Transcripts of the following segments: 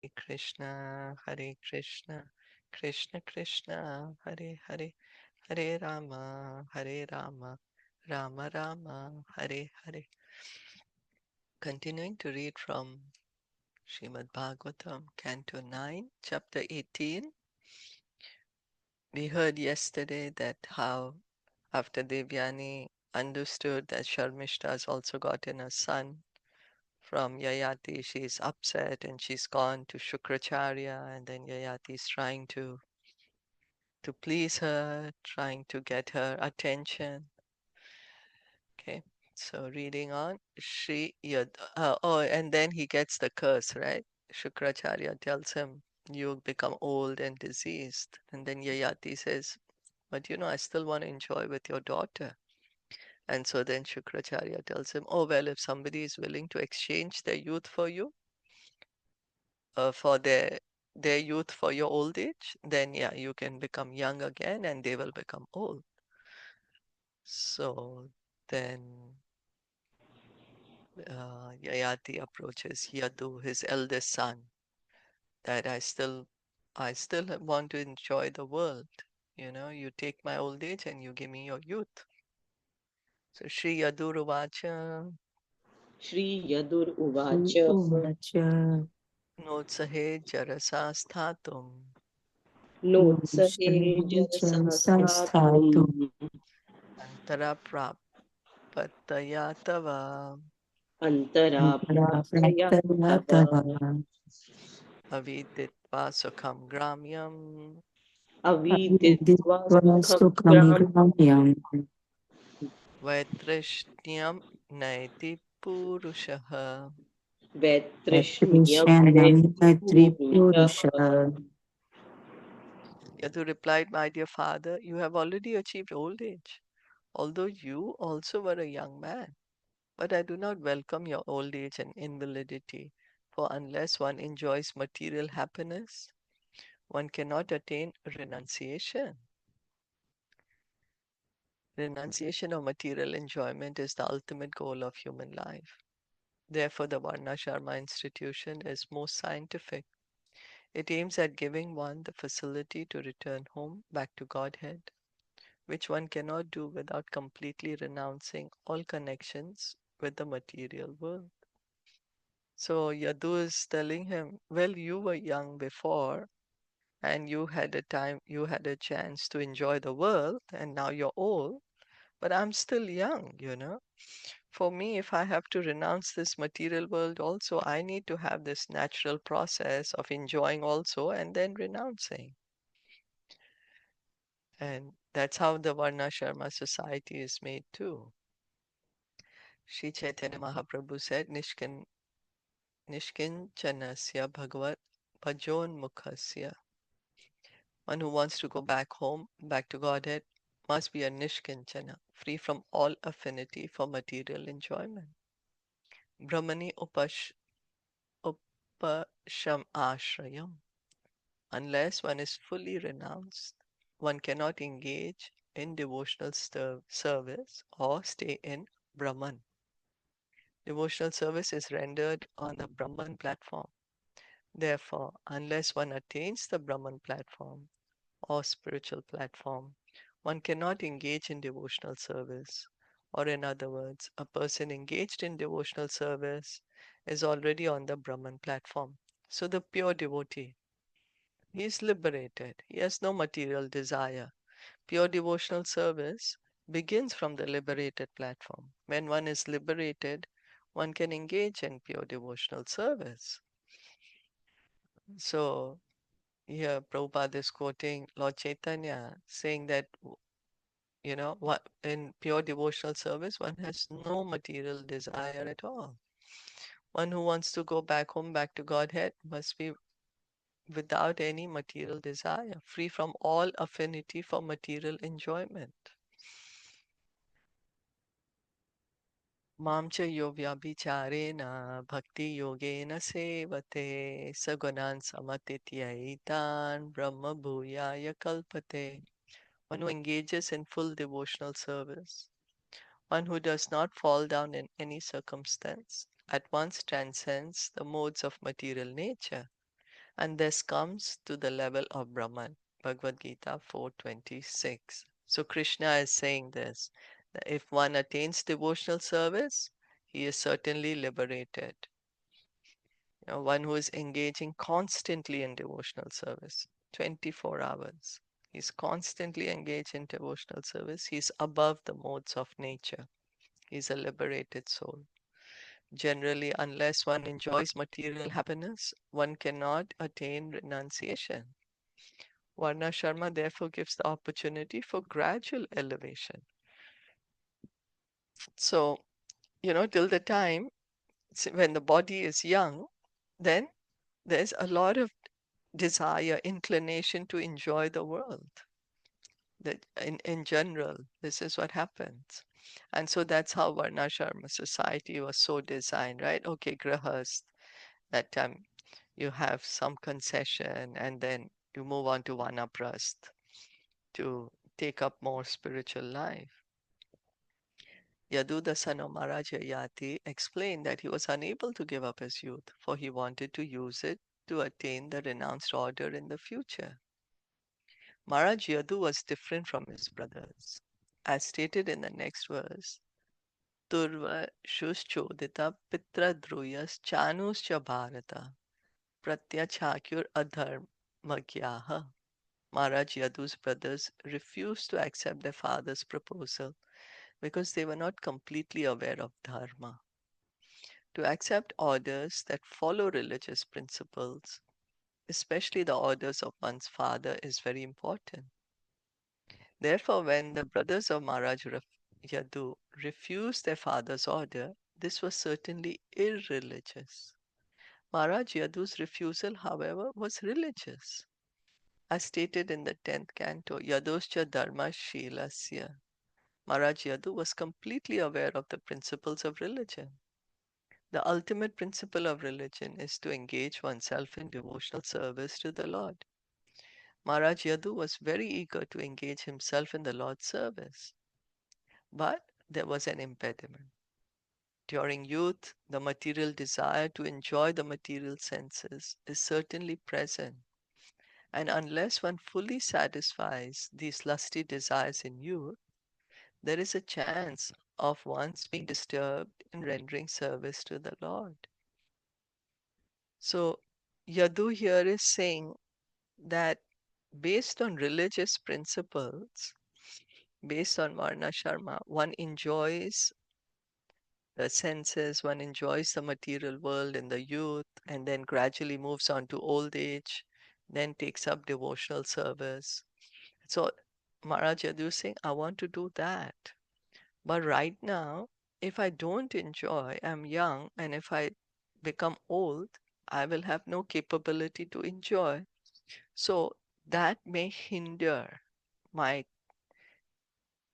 Hare Krishna, Krishna Krishna, Hare Hare, Hare Rama, Hare Rama, Rama Rama, Hare Hare. Continuing to read from Srimad Bhagavatam, Canto 9, Chapter 18. We heard yesterday that how after Devyani understood that Sharmishta has also gotten a son from Yayāti, she's upset and she's gone to Shukracharya, and then Yayati is trying to please her, trying to get her attention. Okay, so reading on, and then he gets the curse, right? Shukracharya tells him, you become old and diseased. And then Yayati says, but I still want to enjoy with your daughter. And so then Shukracharya tells him, oh, well, if somebody is willing to exchange their youth for you, for their youth for your old age, then yeah, you can become young again and they will become old. So then Yayati approaches Yadu, his eldest son, that I still want to enjoy the world. You take my old age and you give me your youth. So Shri Yaduruvacha Yadur Uvacha Uvacha Notsahe Jarasa Sthatum Notsahe Sasthatum Jarasastatum Antara Prapataya Tava Antara Praptaya Praktayatava Tava Aviditva Sukham Gramyam Aviditva Aviditva Sukham Sukham Gram Gramyam Vaitrishniyam Naiti Purushaha. Vetrishnyam Yatrishanam Neti Yatri Purushaha Yadu replied, my dear father, you have already achieved old age, although you also were a young man. But I do not welcome your old age and invalidity, for unless one enjoys material happiness, one cannot attain renunciation. Renunciation of material enjoyment is the ultimate goal of human life. Therefore, the Varna Sharma institution is most scientific. It aims at giving one the facility to return home back to Godhead, which one cannot do without completely renouncing all connections with the material world. So Yadu is telling him, well, you were young before and you had a chance to enjoy the world, and now you're old, but I'm still young. For me, if I have to renounce this material world also, I need to have this natural process of enjoying also and then renouncing. And that's how the Varna Sharma society is made too. Sri Chaitanya Mahaprabhu said, Nishkinchanasya Bhagavat Bhajon Mukhasya. One who wants to go back home, back to Godhead, must be a Nishkinchana, free from all affinity for material enjoyment. Brahmani upasham ashrayam. Unless one is fully renounced, one cannot engage in devotional service or stay in Brahman. Devotional service is rendered on the Brahman platform. Therefore, unless one attains the Brahman platform or spiritual platform, one cannot engage in devotional service. Or, in other words, a person engaged in devotional service is already on the Brahman platform. So, the pure devotee, he is liberated. He has no material desire. Pure devotional service begins from the liberated platform. When one is liberated, one can engage in pure devotional service. So, here Prabhupada is quoting Lord Chaitanya saying that, what in pure devotional service, one has no material desire at all. One who wants to go back home, back to Godhead, must be without any material desire, free from all affinity for material enjoyment. Mam cha yo vyabhicharena bhakti yogena sevate sagunan samatityaitan brahma bhuyaya kalpate. One who engages in full devotional service, one who does not fall down in any circumstance, at once transcends the modes of material nature And this comes to the level of Brahman. Bhagavad Gita 4:26. So Krishna is saying this, that if one attains devotional service, he is certainly liberated. One who is engaging constantly in devotional service, 24 hours. He's constantly engaged in devotional service. He's above the modes of nature. He's a liberated soul. Generally, unless one enjoys material happiness, one cannot attain renunciation. Varna Sharma therefore gives the opportunity for gradual elevation. So, till the time when the body is young, then there's a lot of desire, inclination to enjoy the world. That in general, this is what happens. And so that's how Varna Sharma society was so designed, right? Okay, Grahast, that time you have some concession and then you move on to Vanaprasth to take up more spiritual life. Yadu, the son of Maharaj Yayāti, explained that he was unable to give up his youth, for he wanted to use it to attain the renounced order in the future. Maharaj Yadu was different from his brothers. As stated in the next verse, Turva Shuschodita Pitra Druyas Chanuscha Bharata Pratyachakyur Adharmagyaha. Maharaj Yadu's brothers refused to accept their father's proposal because they were not completely aware of dharma. To accept orders that follow religious principles, especially the orders of one's father, is very important. Therefore, when the brothers of Maharaj Yadu refused their father's order, this was certainly irreligious. Maharaj Yadu's refusal, however, was religious. As stated in the 10th canto, Yadoscha Dharma Shilasya, Maharaj Yadu was completely aware of the principles of religion. The ultimate principle of religion is to engage oneself in devotional service to the Lord. Maharaj Yadu was very eager to engage himself in the Lord's service. But there was an impediment. During youth, the material desire to enjoy the material senses is certainly present. And unless one fully satisfies these lusty desires in youth, there is a chance of one's being disturbed in rendering service to the Lord. So, Yadu here is saying that based on religious principles, based on Varna Sharma, one enjoys the senses, one enjoys the material world in the youth, and then gradually moves on to old age, then takes up devotional service. So Maharaj Yadu is saying, I want to do that. But right now, if I don't enjoy, I'm young, and if I become old, I will have no capability to enjoy. So that may hinder my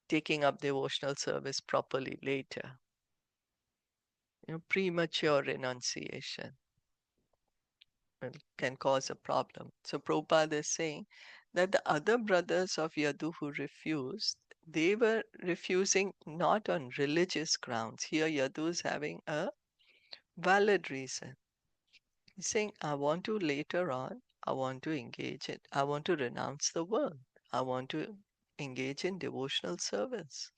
taking up devotional service properly later. Premature renunciation can cause a problem. So Prabhupada is saying that the other brothers of Yadu who refused, they were refusing not on religious grounds. Here Yadu is having a valid reason. He's saying, I want to later on, I want to engage it. I want to renounce the world. I want to engage in devotional service.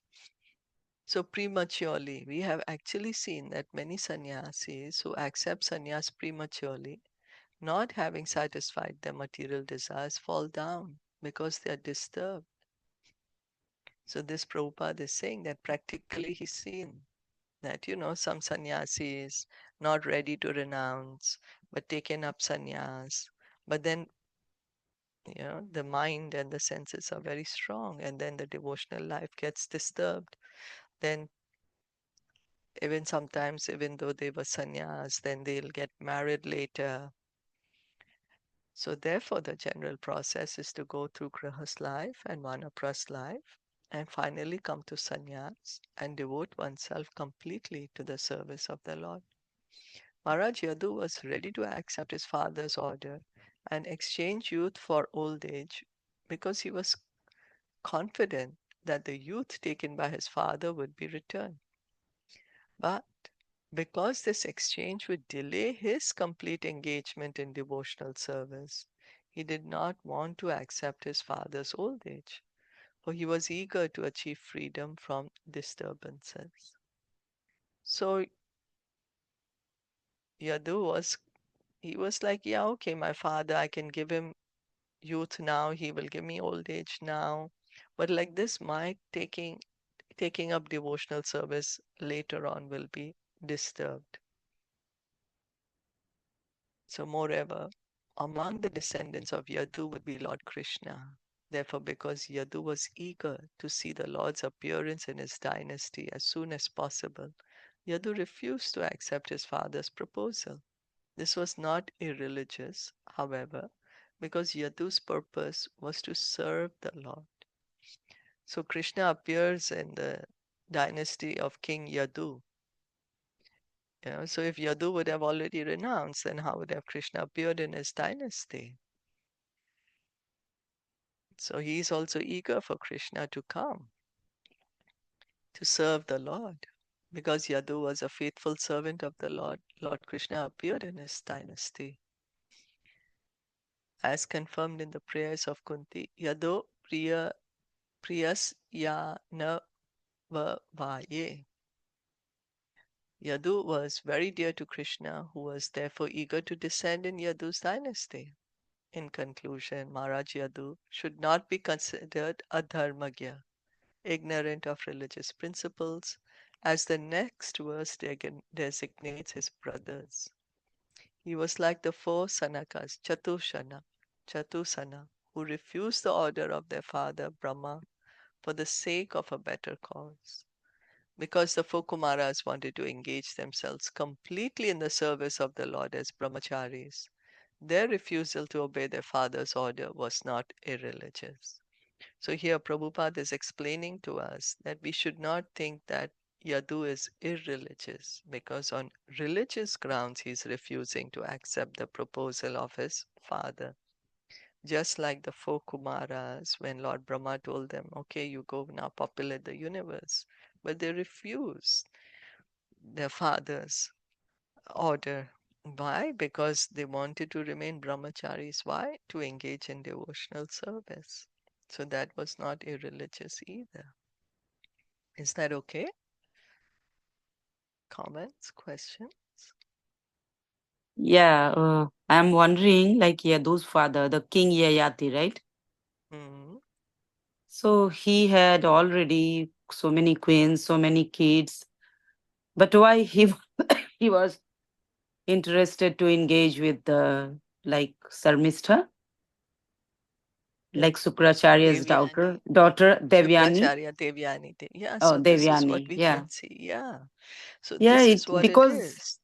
So prematurely, we have actually seen that many sannyasis who accept sannyas prematurely, not having satisfied their material desires, fall down because they are disturbed. So this Prabhupada is saying that practically he's seen that, some sannyasis not ready to renounce, but taken up sannyas. But then, the mind and the senses are very strong, and then the devotional life gets disturbed. Then even sometimes, even though they were sannyas, then they'll get married later. So therefore, the general process is to go through grahas life and vanaprastha life, and finally come to sannyas and devote oneself completely to the service of the Lord. Maharaj Yadu was ready to accept his father's order and exchange youth for old age because he was confident that the youth taken by his father would be returned. But because this exchange would delay his complete engagement in devotional service. He did not want to accept his father's old age, for he was eager to achieve freedom from disturbances. So Yadu was like, yeah, okay, my father, I can give him youth now, he will give me old age now. But like this, my taking up devotional service later on will be disturbed. So moreover, among the descendants of Yadu would be Lord Krishna. Therefore, because Yadu was eager to see the Lord's appearance in his dynasty as soon as possible, Yadu refused to accept his father's proposal. This was not irreligious, however, because Yadu's purpose was to serve the Lord. So Krishna appears in the dynasty of King Yadu. So if Yadu would have already renounced, then how would have Krishna appeared in his dynasty? So he is also eager for Krishna to come to serve the Lord. Because Yadu was a faithful servant of the Lord, Lord Krishna appeared in his dynasty. As confirmed in the prayers of Kunti, Yado Priyas Ya Na Vaye. Yadu was very dear to Krishna, who was therefore eager to descend in Yadu's dynasty. In conclusion, Maharaj Yadu should not be considered a dharmagya, ignorant of religious principles, as the next verse designates his brothers. He was like the four Sanakas, Chatusana, who refused the order of their father Brahma for the sake of a better cause. Because the four Kumaras wanted to engage themselves completely in the service of the Lord as brahmacharis, their refusal to obey their father's order was not irreligious. So here Prabhupada is explaining to us that we should not think that Yadu is irreligious because on religious grounds he is refusing to accept the proposal of his father. Just like the four Kumaras, when Lord Brahma told them, okay, you go now populate the universe, but they refused their father's order. Why? Because they wanted to remain brahmacharis. Why? To engage in devotional service. So that was not irreligious either. Is that okay? Comments, questions? Yeah, I'm wondering, like Yadu's father, the king Yayāti, right? Hmm. So he had already so many queens, so many kids. But why he he was interested to engage with the like Sarmistha, like Sukracharya's Devyani. daughter Devyani. Sukracharya, Devyani. Yeah, Oh, so this is what Devyani, we yeah, can see. Yeah. So yeah. this It is what it because is.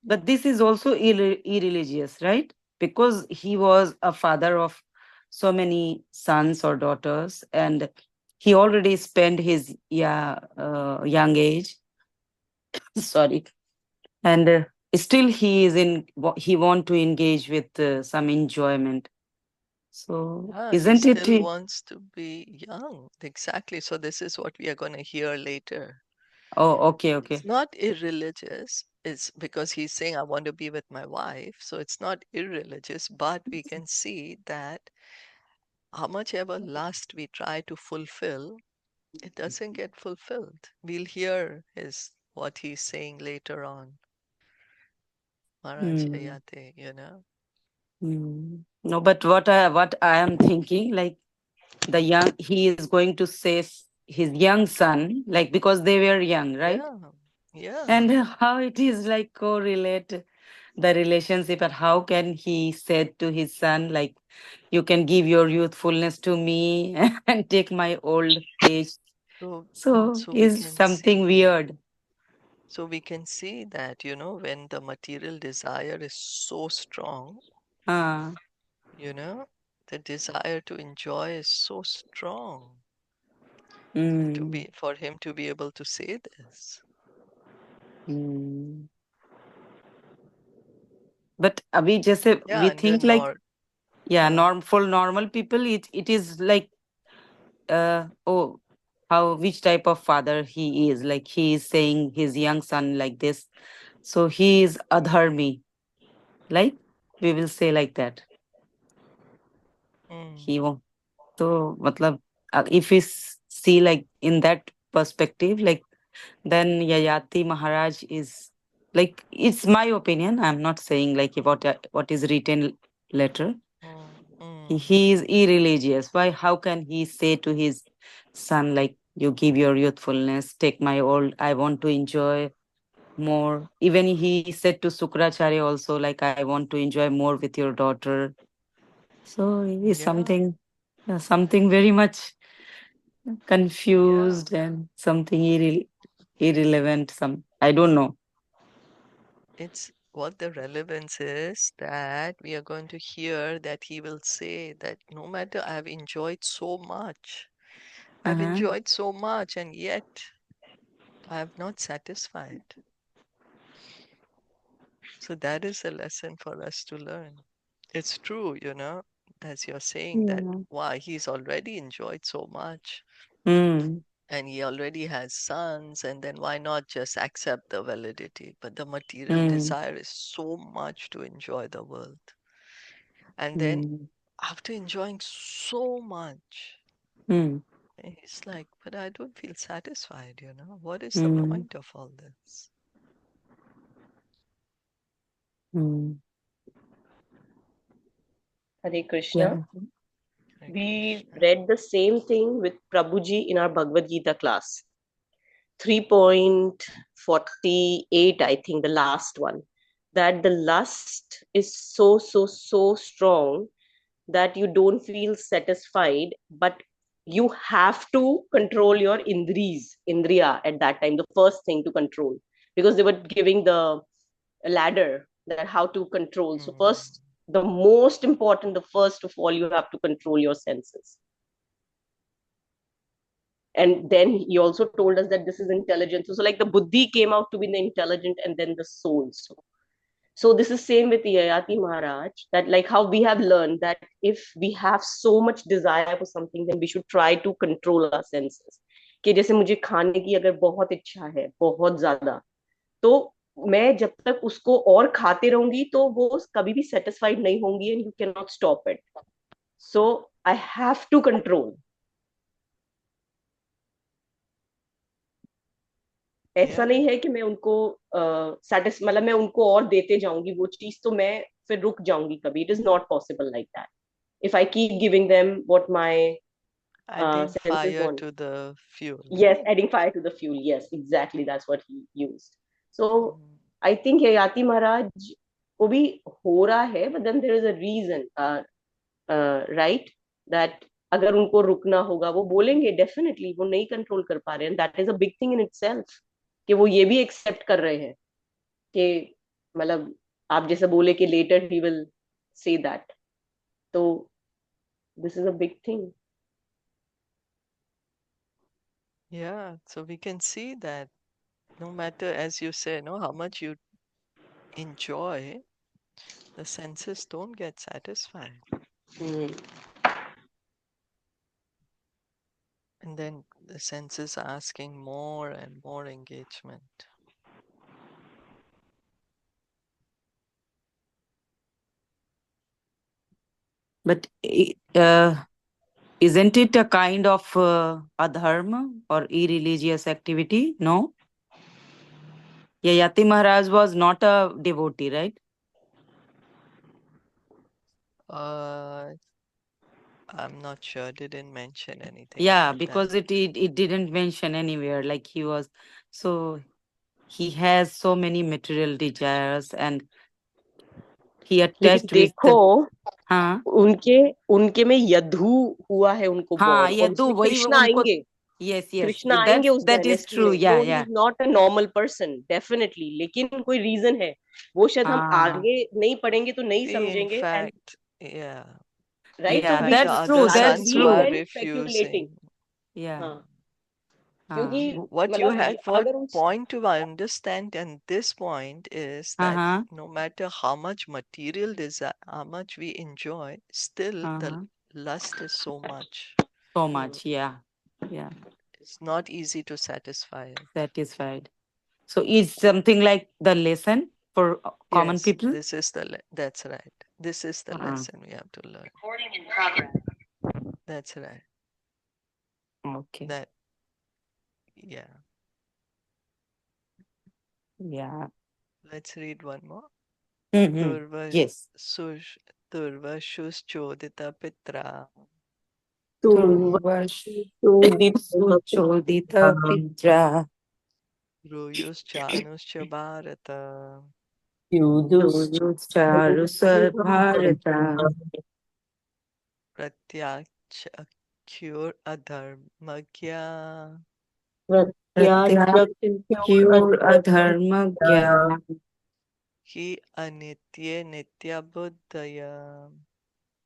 but this is also irreligious, right? Because he was a father of so many sons or daughters, and he already spent his young age. Sorry, and still he is in. He want to engage with some enjoyment. So Yeah, he isn't it? still wants to be young. Exactly. So this is what we are going to hear later. Oh, okay, It's okay. not irreligious. It's because he's saying, I want to be with my wife. So it's not irreligious, but we can see that how much ever lust we try to fulfill, it doesn't get fulfilled. We'll hear his what he's saying later on. Maharaj Hmm. Yayāti. Hmm. No, but what I am thinking, like he is going to save his young son, like because they were young, right? Yeah, yeah. And how it is like correlate the relationship, and how can he said to his son, like, you can give your youthfulness to me and take my old age. So, So so we is can something see. weird. So we can see that, when the material desire is so strong, Ah. you know, the desire to enjoy is so strong Mm, for him to be able to say this. mm. But we just Yeah, we and the think like, yeah, uh, for normal people it is like, oh, how which type of father he is, like he is saying his young son like this, So he is adharmi, like we will say like that. He won't. So, matlab, if we see like in that perspective, like then Yayati Maharaj is like, it's my opinion. I'm not saying like what is written letter. He is irreligious. Why? How can he say to his son like, you give your youthfulness, take my old. I want to enjoy more. Even he said to Sukracharya also like, I want to enjoy more with your daughter. So he is something very much confused and something irrelevant. I don't know. It's what the relevance is that we are going to hear that he will say that no matter I've enjoyed so much, I've Uh-huh. enjoyed so much, and yet I have not satisfied. So that is a lesson for us to learn. It's true, as you're saying that, Yeah. why he's already enjoyed so much Mm. and he already has sons, and then why not just accept the validity? But the material Mm. desire is so much to enjoy the world. And then Mm. after enjoying so much, Mm. he's like, but I don't feel satisfied, What is the Mm. point of all this? Mm. Hare Krishna. Yeah. Hare We Krishna. read the same thing with Prabhuji in our Bhagavad Gita class. 3.48, I think, the last one. That the lust is so, so, so strong that you don't feel satisfied, but you have to control your indriya at that time, the first thing to control, because they were giving the ladder that how to control. So Mm. first, the most important, the first of all, you have to control your senses. And then he also told us that this is intelligence. So like the buddhi came out to be the intelligent, and then the soul. So this is same with Yayati Maharaj, that like how we have learned that if we have so much desire for something, then we should try to control our senses. कि जैसे मुझे खाने की अगर बहुत इच्छा है, बहुत ज्यादा, तो मैं जब तक उसको और खाते रहूंगी तो वो कभी भी सेटिस्फाइड नहीं होंगी, and you cannot stop it. So I have to control. ऐसा Yeah, नहीं है कि मैं उनको मतलब मैं उनको और देते जाऊंगी वो चीज, तो मैं फिर रुक जाऊंगी कभी. It is not possible like that. If I keep giving them what my adding senses fire want. to the fuel. Yes, adding fire to the fuel. Yes, exactly. That's what he used. So Mm. I think Yayati Maharaj को भी हो रहा है, but then there is a reason, right? That अगर उनको रुकना होगा वो बोलेंगे डेफिनेटली, वो नहीं कंट्रोल कर पा रहे हैं. That is a big thing in itself कि वो ये भी एक्सेप्ट कर रहे हैं कि मतलब आप जैसे बोले कि later he will say that. तो this is a big thing. Yeah, so we can see that no matter, as you say, no, how much you enjoy, the senses don't get satisfied. And then the senses are asking more and more engagement. But isn't it a kind of adharma or irreligious activity? No. Yayati Maharaj was not a devotee, right? Uh, I'm not sure. Didn't mention anything Yeah, about that. because it didn't mention anywhere like he was. So he has so many material desires and he लेकिन attached with देखो, the. हाँ. उनके उनके में यदु हुआ है उनको हाँ, बॉर्न, ये और दो उसमें वही कृष्ण उनको. आएंगे. Yes, yes. कृष्ण आएंगे उस That is डायनेस्टी true. में, Yeah, तो ही yeah. Is not a normal person definitely. लेकिन कोई रीजन है, वो शायद हम Ah, आगे नहीं पढ़ेंगे तो नहीं See, in समझेंगे. एंड fact, yeah, राइट, तो yeah, but we the that's should true. other rather That's sons be were true. Then speculating. refusing. Yeah. हाँ, क्योंकि हाँ. What you मतलब had for अगर उस. point to understand and this point is that Uh-huh. no matter how much material desire, how much we enjoy, still the Uh-huh. lust is so much. So much. Yeah. Yeah. It's not easy to satisfy it. Satisfied. So is something like the lesson for common Yes, people? this is that's right. This is the Uh, lesson we have to learn. Recording in progress. That's right. okay. That, yeah. Yeah. Let's read one more. Mm-hmm. Turva Yes. sush Turva Shuschodita Pitra Suchodita Pitra Ruyus Chanuscha Bharata Charusar Bharata Pratyakshakyur Adharmagya Pratyakyur Adharmagya Hi Anitye Nitya Buddhaya.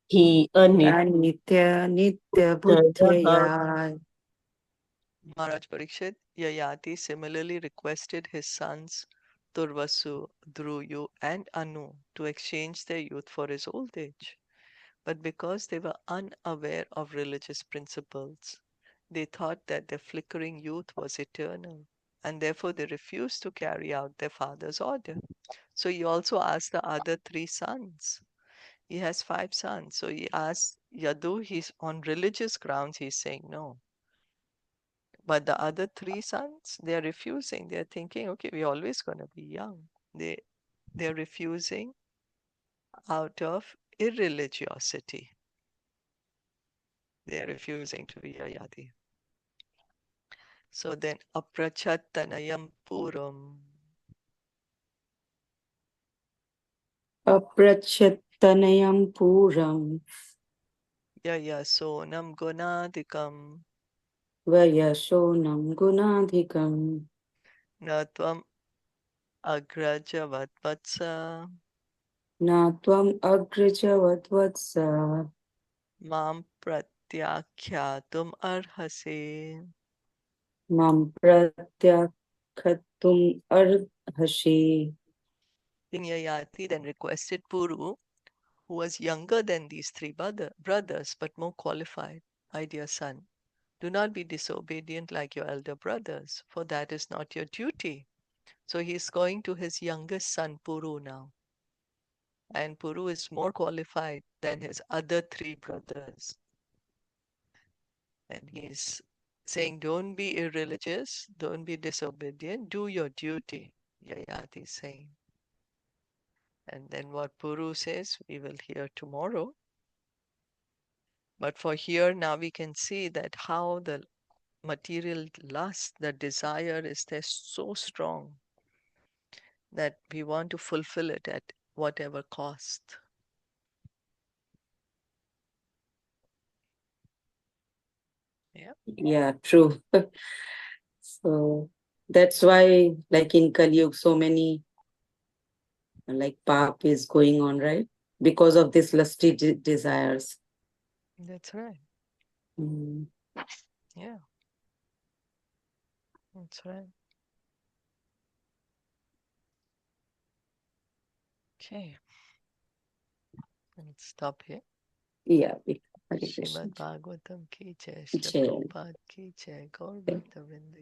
He anitya Anitya Nitya Buddhaya. Maharaj Parikshit, Yayāti similarly requested his sons Turvasu, Dhruyu, and Anu to exchange their youth for his old age. But because they were unaware of religious principles, they thought that their flickering youth was eternal, and therefore they refused to carry out their father's order. So he also asked the other three sons. He has 5 sons. So he asked Yadu, he's on religious grounds, he's saying no. But the other 3 sons, they are refusing. They're thinking, okay, we're always going to be young. They're refusing out of irreligiosity. They're refusing to be Yayati. So then, aprachattanayam puram Aprachattanayam Puram yayasonam gunadikam Vayashonam Gunadhikam natvam agrajavatvatsa Natvam Agrajavadvatsa mam pratyakyatum arhase. Mam Pratyakhatum Arhashi. King Yayati then requested Puru, who was younger than these brothers but more qualified, my dear son, do not be disobedient like your elder brothers, for that is not your duty. So he's going to his youngest son, Puru, now. And Puru is more qualified than his other 3 brothers. And he's saying, don't be irreligious, don't be disobedient, do your duty, Yayati is saying. And then what Puru says, we will hear tomorrow. But for here, now we can see that how the material lust, the desire is there so strong that we want to fulfill it at whatever cost. Yeah, Yeah, true. So that's why, like in Kali Yuga, so many like pap is going on, right? Because of these lusty desires. that's right. Mm. Yeah, that's right. Okay, let's stop here. Yeah, Hare Krishna. Srimad Bhagavatam ki jai, Srila Jai. Prabhupada ki jai, Gaur Bhakta Vrinda